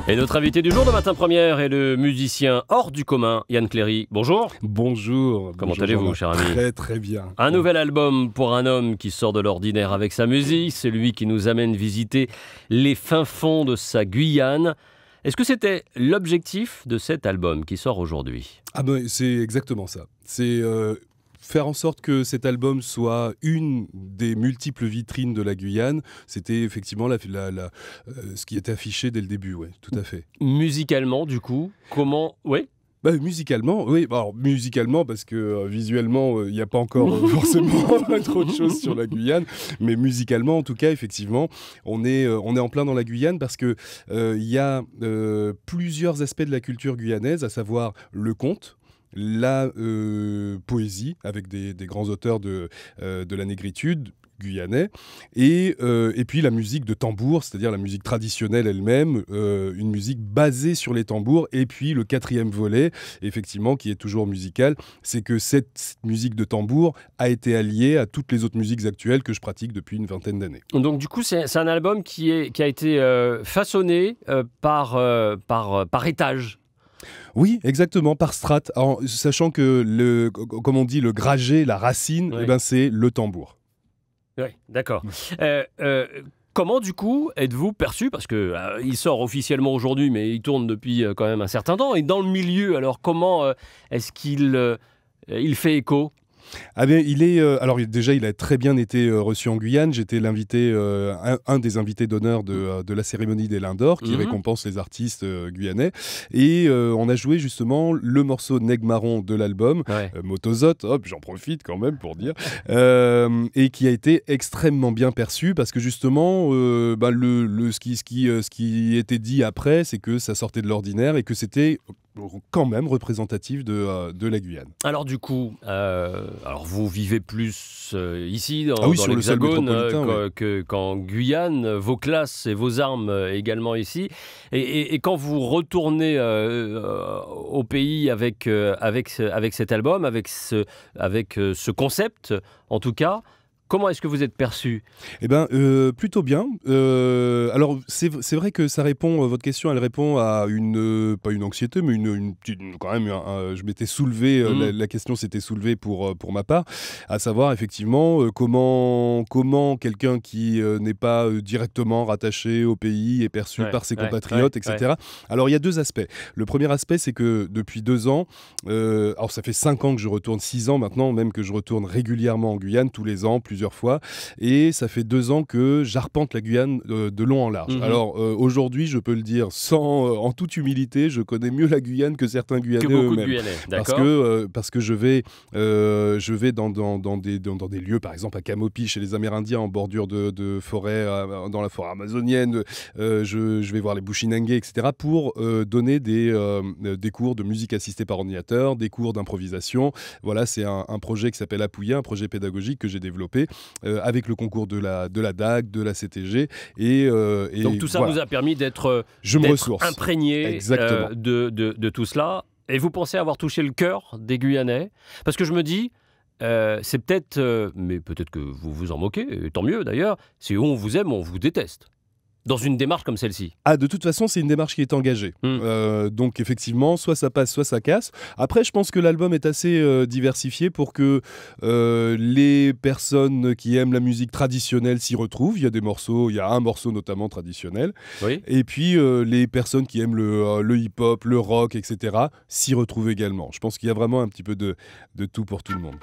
Et notre invité du jour de Matin Première est le musicien hors du commun, Yann Cléry. Bonjour. Bonjour. Comment allez-vous, cher ami? Très très bien. Un nouvel album pour un homme qui sort de l'ordinaire avec sa musique, celui qui nous amène visiter les fins fonds de sa Guyane. Est-ce que c'était l'objectif de cet album qui sort aujourd'hui? Ah ben c'est exactement ça. C'est faire en sorte que cet album soit une des multiples vitrines de la Guyane. C'était effectivement ce qui était affiché dès le début, ouais, tout à fait. Musicalement, du coup, comment... Oui. Musicalement, oui. Alors, musicalement, parce que visuellement, il n'y a pas encore forcément trop de choses sur la Guyane. Mais musicalement, en tout cas, effectivement, on est en plein dans la Guyane parce que y a plusieurs aspects de la culture guyanaise, à savoir le conte, la poésie, avec des grands auteurs de la négritude guyanais, et puis la musique de tambour, c'est-à-dire la musique traditionnelle elle-même, une musique basée sur les tambours. Et puis le quatrième volet, effectivement, qui est toujours musical, c'est que cette musique de tambour a été alliée à toutes les autres musiques actuelles que je pratique depuis une vingtaine d'années. Donc du coup, c'est un album qui a été façonné par étage. Oui, exactement, par strate, sachant que, comme on dit, le graget, la racine, Oui. C'est le tambour. Oui, d'accord. Comment, du coup, êtes-vous perçu? Parce qu'il sort officiellement aujourd'hui, mais il tourne depuis quand même un certain temps. Et dans le milieu, alors comment est-ce qu'il il fait écho? Ah bien, alors déjà, il a très bien été reçu en Guyane. J'étais l'invité, un des invités d'honneur de la cérémonie des Lions d'Or, qui récompense les artistes guyanais. Et on a joué justement le morceau Nègre Marron de l'album, Ouais. Motozote, hop, j'en profite quand même pour dire, et qui a été extrêmement bien perçu parce que justement, ce qui était dit après, c'est que ça sortait de l'ordinaire et que c'était quand même représentatif de la Guyane. Alors du coup, alors vous vivez plus ici, dans sur le sol l'Hexagone, métropolitain, qu'en Guyane, vos classes et vos armes également ici. Et quand vous retournez au pays avec cet album, avec ce concept, en tout cas, comment est-ce que vous êtes perçu? Eh bien, plutôt bien. Alors, c'est vrai que ça répond, votre question, elle répond à pas une anxiété, mais quand même, je m'étais soulevé, la question s'était soulevée pour ma part, à savoir, effectivement, comment quelqu'un qui n'est pas directement rattaché au pays est perçu par ses compatriotes, etc. Ouais. Alors, il y a deux aspects. Le premier aspect, c'est que depuis 2 ans, alors ça fait 5 ans que je retourne, 6 ans maintenant, même que je retourne régulièrement en Guyane, tous les ans, plusieurs fois, et ça fait 2 ans que j'arpente la Guyane de long en large. Alors aujourd'hui, je peux le dire en toute humilité, je connais mieux la Guyane que certains Guyanais eux-mêmes. Parce que je vais dans des lieux, par exemple à Camopi, chez les Amérindiens, en bordure de forêt, dans la forêt amazonienne, je vais voir les Bushinangés, etc., pour donner des cours de musique assistée par ordinateur, des cours d'improvisation. Voilà, c'est un projet qui s'appelle Apouya, un projet pédagogique que j'ai développé avec le concours de la DAG, de la CTG. Et donc tout ça vous a permis d'être imprégné de tout cela. Et vous pensez avoir touché le cœur des Guyanais? Parce que je me dis, c'est peut-être, mais peut-être que vous vous en moquez, et tant mieux d'ailleurs, si on vous aime, on vous déteste. Dans une démarche comme celle-ci. Ah, de toute façon, c'est une démarche qui est engagée. Donc, effectivement, soit ça passe, soit ça casse. Après, je pense que l'album est assez diversifié pour que les personnes qui aiment la musique traditionnelle s'y retrouvent. Il y a un morceau notamment traditionnel. Oui. Et puis, les personnes qui aiment le hip-hop, le rock, etc., s'y retrouvent également. Je pense qu'il y a vraiment un petit peu de tout pour tout le monde.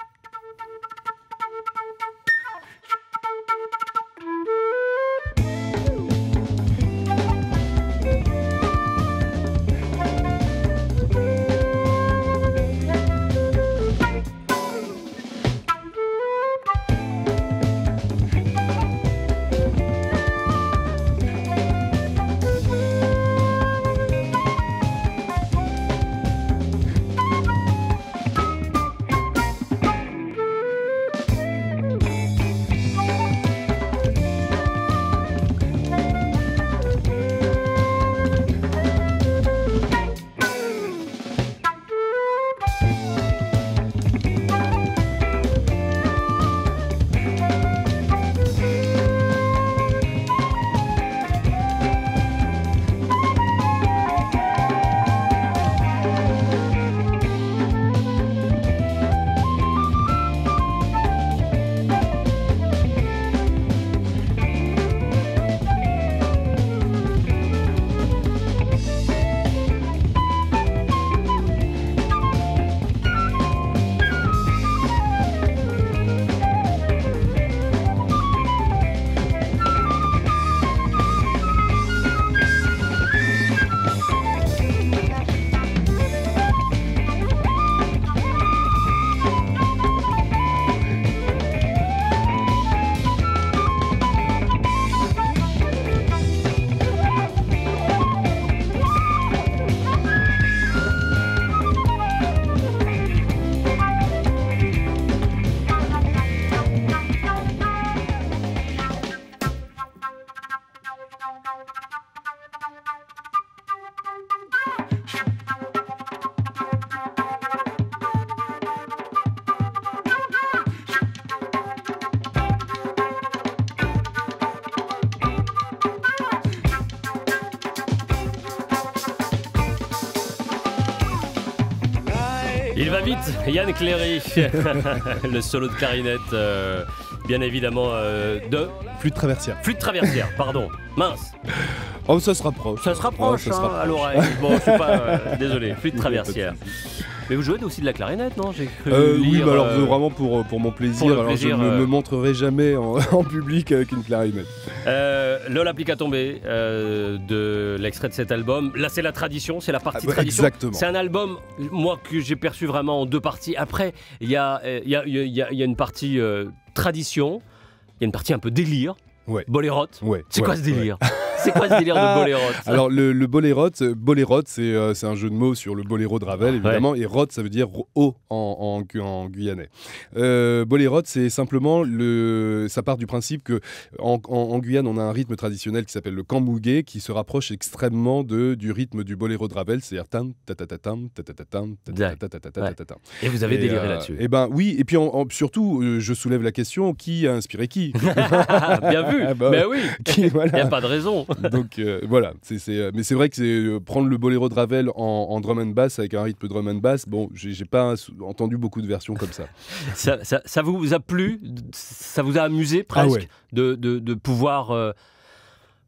Il va vite, Yann Cléry. Le solo de clarinette, bien évidemment, de... Flûte traversière. Flûte traversière, pardon. Mince. Oh, ça se rapproche. Ça se rapproche, à l'oreille. Bon, je suis pas... désolé, flûte traversière. Mais vous jouez aussi de la clarinette, non? J'ai cru lire, oui, mais alors vraiment pour mon plaisir. Alors plaisir, je ne me montrerai jamais en public avec une clarinette. L'Olympique a tombé de l'extrait de cet album. Là, c'est la tradition, c'est la partie tradition. Exactement. C'est un album, moi, que j'ai perçu vraiment en deux parties. Après, il y a une partie tradition, il y a une partie un peu délire. Ouais. Bolérote. Ouais. C'est quoi ce délire? C'est quoi ce délire de bolérote? Alors le bolérote, c'est un jeu de mots sur le boléro de Ravel évidemment, ouais. Et rote ça veut dire haut en guyanais. Bolérote c'est simplement ça part du principe que en Guyane on a un rythme traditionnel qui s'appelle le cambougué qui se rapproche extrêmement du rythme du boléro de Ravel, c'est-à-dire tam tatatatam tatatatam tatatatam. Et vous avez déliré là-dessus. Et ben oui, et puis surtout je soulève la question, qui a inspiré qui? Bien vu. Mais oui. Il n'y a pas de raison. Donc voilà, mais c'est vrai que c'est prendre le boléro de Ravel en drum and bass avec un rythme drum and bass. Bon, j'ai pas entendu beaucoup de versions comme ça. Ça vous a plu? Ça vous a amusé presque de pouvoir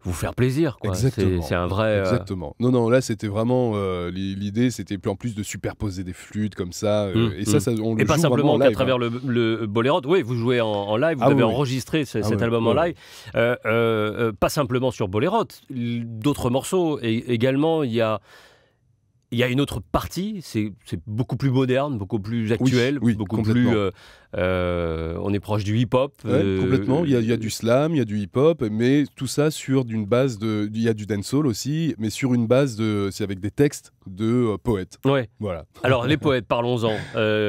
vous faire plaisir, quoi. Exactement. C'est un vrai... Exactement. Non, là, c'était vraiment... l'idée, c'était en plus de superposer des flûtes comme ça. Et ça, on le joue vraiment en live. Et pas simplement qu'à travers le bolérote. Oui, vous jouez en live, vous avez enregistré cet album en live. Pas simplement sur bolérote. D'autres morceaux. Et également, il y a une autre partie, c'est beaucoup plus moderne, beaucoup plus actuel, beaucoup plus... on est proche du hip-hop. Complètement, il y a du slam, il y a du hip-hop, mais tout ça sur d'une base de... Il y a du dancehall aussi, mais sur une base c'est avec des textes de poètes. Ouais. Voilà. Alors, les poètes, parlons-en.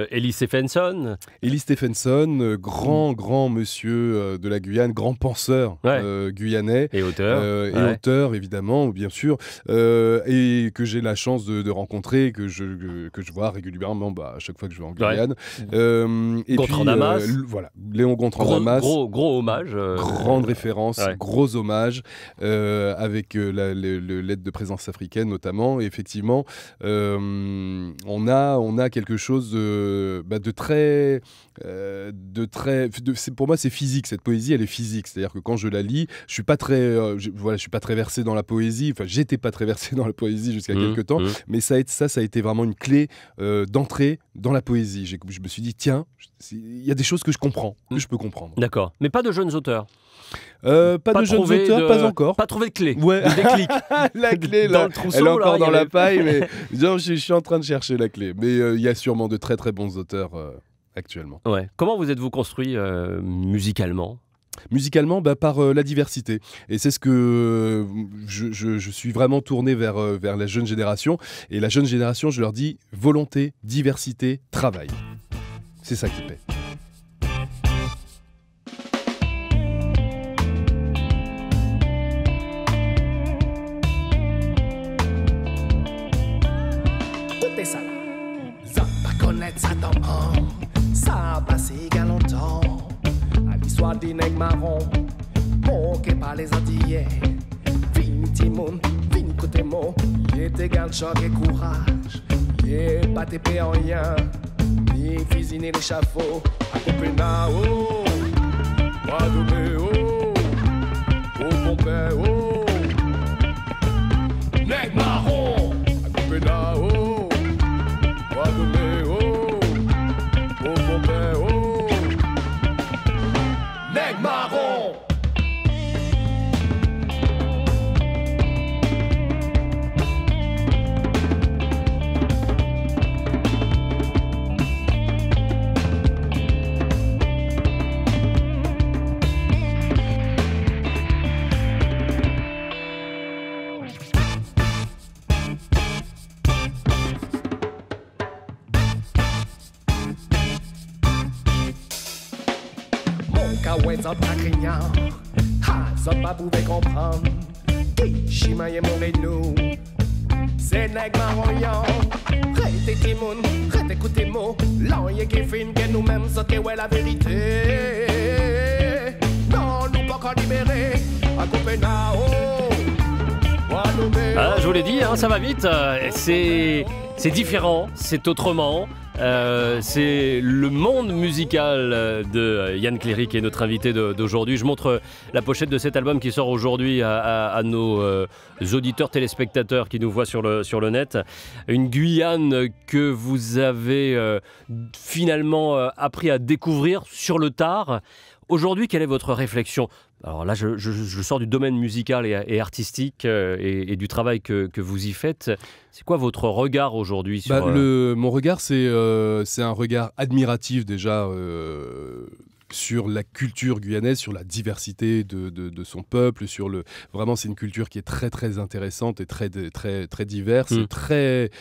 Ellis Stephenson. Ellis Stephenson, grand monsieur de la Guyane, grand penseur guyanais. Et auteur. Auteur, évidemment, bien sûr. Et que j'ai la chance de rencontrer, que je vois régulièrement à chaque fois que je vais en Guyane. Et Gontran Damas. Voilà, Léon Gontran Damas. Gros hommage. Grande référence, gros hommage, avec l'aide de présence africaine notamment. Et effectivement, on a quelque chose de très... pour moi, c'est physique. Cette poésie, elle est physique. C'est-à-dire que quand je la lis, je suis pas très versé dans la poésie. Enfin, j'étais pas très versé dans la poésie jusqu'à quelques temps. Mais ça a été vraiment une clé d'entrée dans la poésie. Je me suis dit, tiens, il y a des choses que je comprends, que je peux comprendre. D'accord. Mais pas de jeunes auteurs. Pas de jeunes auteurs, pas encore. Pas trouvé de clé. Ouais. De déclic. La clé, là, elle est encore dans la paille, mais je suis en train de chercher la clé. Mais il y a sûrement de très très bons auteurs actuellement. Ouais. Comment vous êtes-vous construit musicalement ? Musicalement, par la diversité. Et c'est ce que je suis vraiment tourné vers la jeune génération. Et la jeune génération, je leur dis volonté, diversité, travail. C'est ça qui paie. Tout est ça. Ça pas connaître ça dans ça a passé il y a longtemps. L'histoire des nègres marrons, moqué par les Antillais. Vini Timoun, vini côté mot. Il était garde choc et courage. Il est pas tépé en rien. Ni fusil ni l'échafaud. À Copenhague, Guadeloupe, au Pompey, nègres marrons. À Copenhague, Guadeloupe, au Pompey, nègres marrons. Ouais, ça pas craignant, ça pas pouvait comprendre. Qui chimaye mon nous, c'est nègres marrons. Rete Timoun, rete écoutez mots. L'an y'a qui fin que nous-mêmes sauter ouais la vérité. Non, nous pas encore libérés. À Copenhague, je vous l'ai dit, ça va vite. C'est différent, c'est autrement. C'est le monde musical de Yann Cléry qui est notre invité d'aujourd'hui. Je montre la pochette de cet album qui sort aujourd'hui à nos auditeurs téléspectateurs qui nous voient sur le net. Une Guyane que vous avez finalement appris à découvrir sur le tard. Aujourd'hui, quelle est votre réflexion ? Alors là, je sors du domaine musical et artistique et du travail que vous y faites. C'est quoi votre regard aujourd'hui sur... Mon regard, c'est un regard admiratif déjà sur la culture guyanaise, sur la diversité de son peuple, vraiment c'est une culture qui est très très intéressante et très très très diverse, très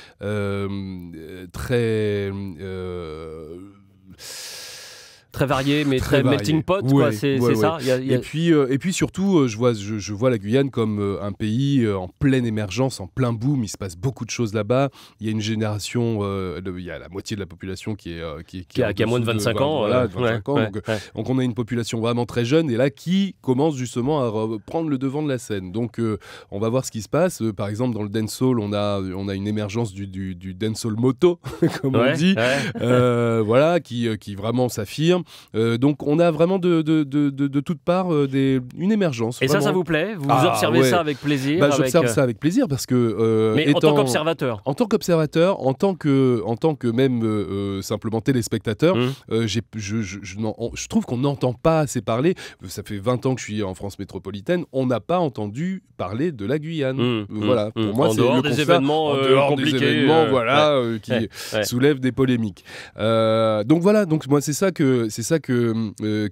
varié, mais très melting pot, quoi. C'est ça. Et puis surtout, je vois la Guyane comme un pays en pleine émergence, en plein boom. Il se passe beaucoup de choses là-bas. Il y a une génération, il y a la moitié de la population qui a moins de 25 ans. Voilà, 25 ans. Donc on a une population vraiment très jeune et là qui commence justement à reprendre le devant de la scène. Donc on va voir ce qui se passe. Par exemple, dans le dancehall, on a une émergence du dancehall moto, comme on dit, voilà, qui vraiment s'affirme. Donc on a vraiment de toutes parts une émergence. Et vraiment. Ça vous plaît ? Vous observez ça avec plaisir ? J'observe ça avec plaisir parce que... Mais en tant qu'observateur ? En tant qu'observateur, en tant que même simplement téléspectateur, je trouve qu'on n'entend pas assez parler. Ça fait 20 ans que je suis en France métropolitaine, on n'a pas entendu parler de la Guyane. Voilà, pour moi c'est le constat. En dehors des événements qui soulèvent des polémiques. Donc voilà, donc moi c'est ça que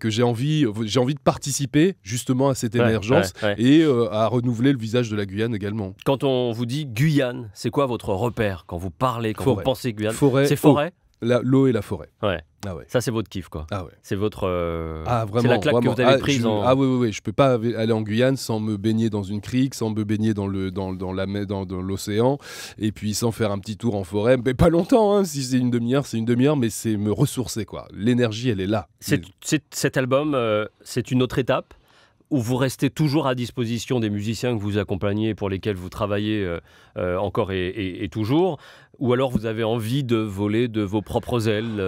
j'ai envie de participer justement à cette émergence et à renouveler le visage de la Guyane également. Quand on vous dit Guyane, c'est quoi votre repère quand vous parlez, quand vous pensez Guyane ? C'est forêt ? L'eau et la forêt. Ouais. Ah ouais. Ça, c'est votre kiff, quoi. Ah ouais. C'est votre. Vraiment, c'est la claque que vous avez prise. Oui. Je peux pas aller en Guyane sans me baigner dans une crique, sans me baigner dans l'océan, et puis sans faire un petit tour en forêt. Mais pas longtemps, hein. Si c'est une demi-heure, c'est une demi-heure, mais c'est me ressourcer, quoi. L'énergie, elle est là. Cet album, c'est une autre étape où vous restez toujours à disposition des musiciens que vous accompagnez, pour lesquels vous travaillez encore et toujours, ou alors vous avez envie de voler de vos propres ailes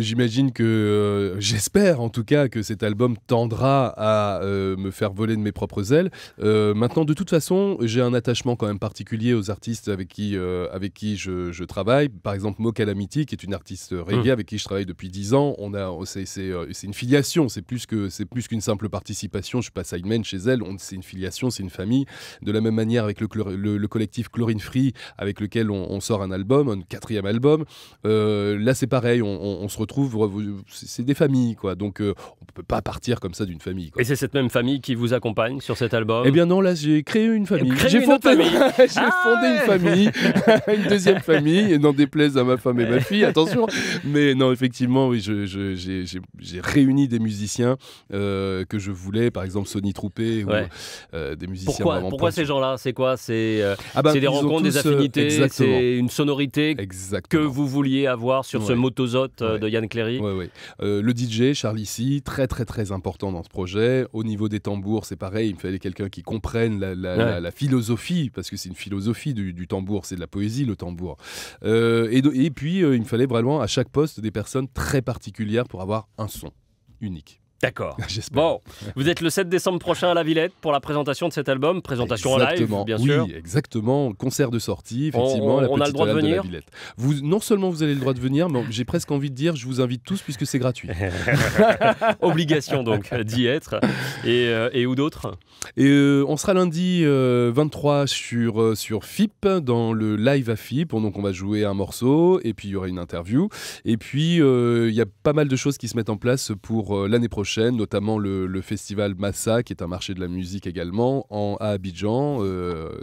J'imagine que, j'espère en tout cas, que cet album tendra à me faire voler de mes propres ailes. Maintenant, de toute façon, j'ai un attachement quand même particulier aux artistes avec qui je travaille. Par exemple, Mo Calamity, qui est une artiste reggae avec qui je travaille depuis 10 ans. C'est une filiation, c'est plus qu'une simple participation. Je suis pas sideman chez elle, c'est une filiation, c'est une famille. De la même manière avec le collectif Chlorine Free, avec lequel on sort un 4e album. Là, c'est pareil, on se retrouve, c'est des familles, quoi. Donc, on peut pas partir comme ça d'une famille, quoi. Et c'est cette même famille qui vous accompagne sur cet album ? Eh bien non, là, j'ai créé une famille. J'ai fondé une famille, une deuxième famille, et n'en déplaise à ma femme et ma fille, attention. Mais non, effectivement, oui, j'ai réuni des musiciens que je voulais, par exemple Sonny Troupé, ou des musiciens. Pourquoi ces gens-là ? C'est quoi ? C'est des rencontres, des affinités, c'est une sonorité que vous vouliez avoir sur ce motozote de Yann Cléry. Le DJ, Charlie C, très très très important dans ce projet. Au niveau des tambours, c'est pareil, il me fallait quelqu'un qui comprenne la philosophie, parce que c'est une philosophie du tambour, c'est de la poésie le tambour. Et puis, il me fallait vraiment à chaque poste des personnes très particulières pour avoir un son unique. D'accord. Bon, vous êtes le 7 décembre prochain à la Villette pour la présentation de cet album, présentation en live, bien sûr. Oui, exactement, concert de sortie, effectivement. On a le droit de venir. Non seulement vous avez le droit de venir, mais j'ai presque envie de dire, je vous invite tous puisque c'est gratuit. Obligation donc d'y être. Et où d'autres ? On sera lundi 23 sur FIP, dans le live à FIP. Donc on va jouer un morceau et puis il y aura une interview. Et puis il y a pas mal de choses qui se mettent en place pour l'année prochaine, notamment le festival Massa, qui est un marché de la musique également, à Abidjan,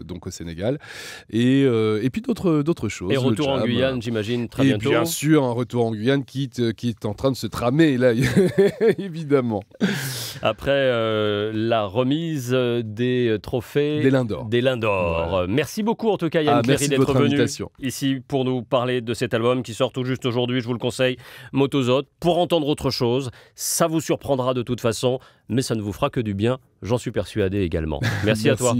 donc au Sénégal. Et puis d'autres choses. Et retour en Guyane, j'imagine, très bientôt. Et bien sûr, un retour en Guyane qui est en train de se tramer, là, évidemment. Après la remise des trophées des Lindor. Voilà. Merci beaucoup en tout cas Yann Cléry d'être venu ici pour nous parler de cet album qui sort tout juste aujourd'hui, je vous le conseille, Motozote. Pour entendre autre chose, ça vous surprendra de toute façon, mais ça ne vous fera que du bien, j'en suis persuadé également. Merci à toi.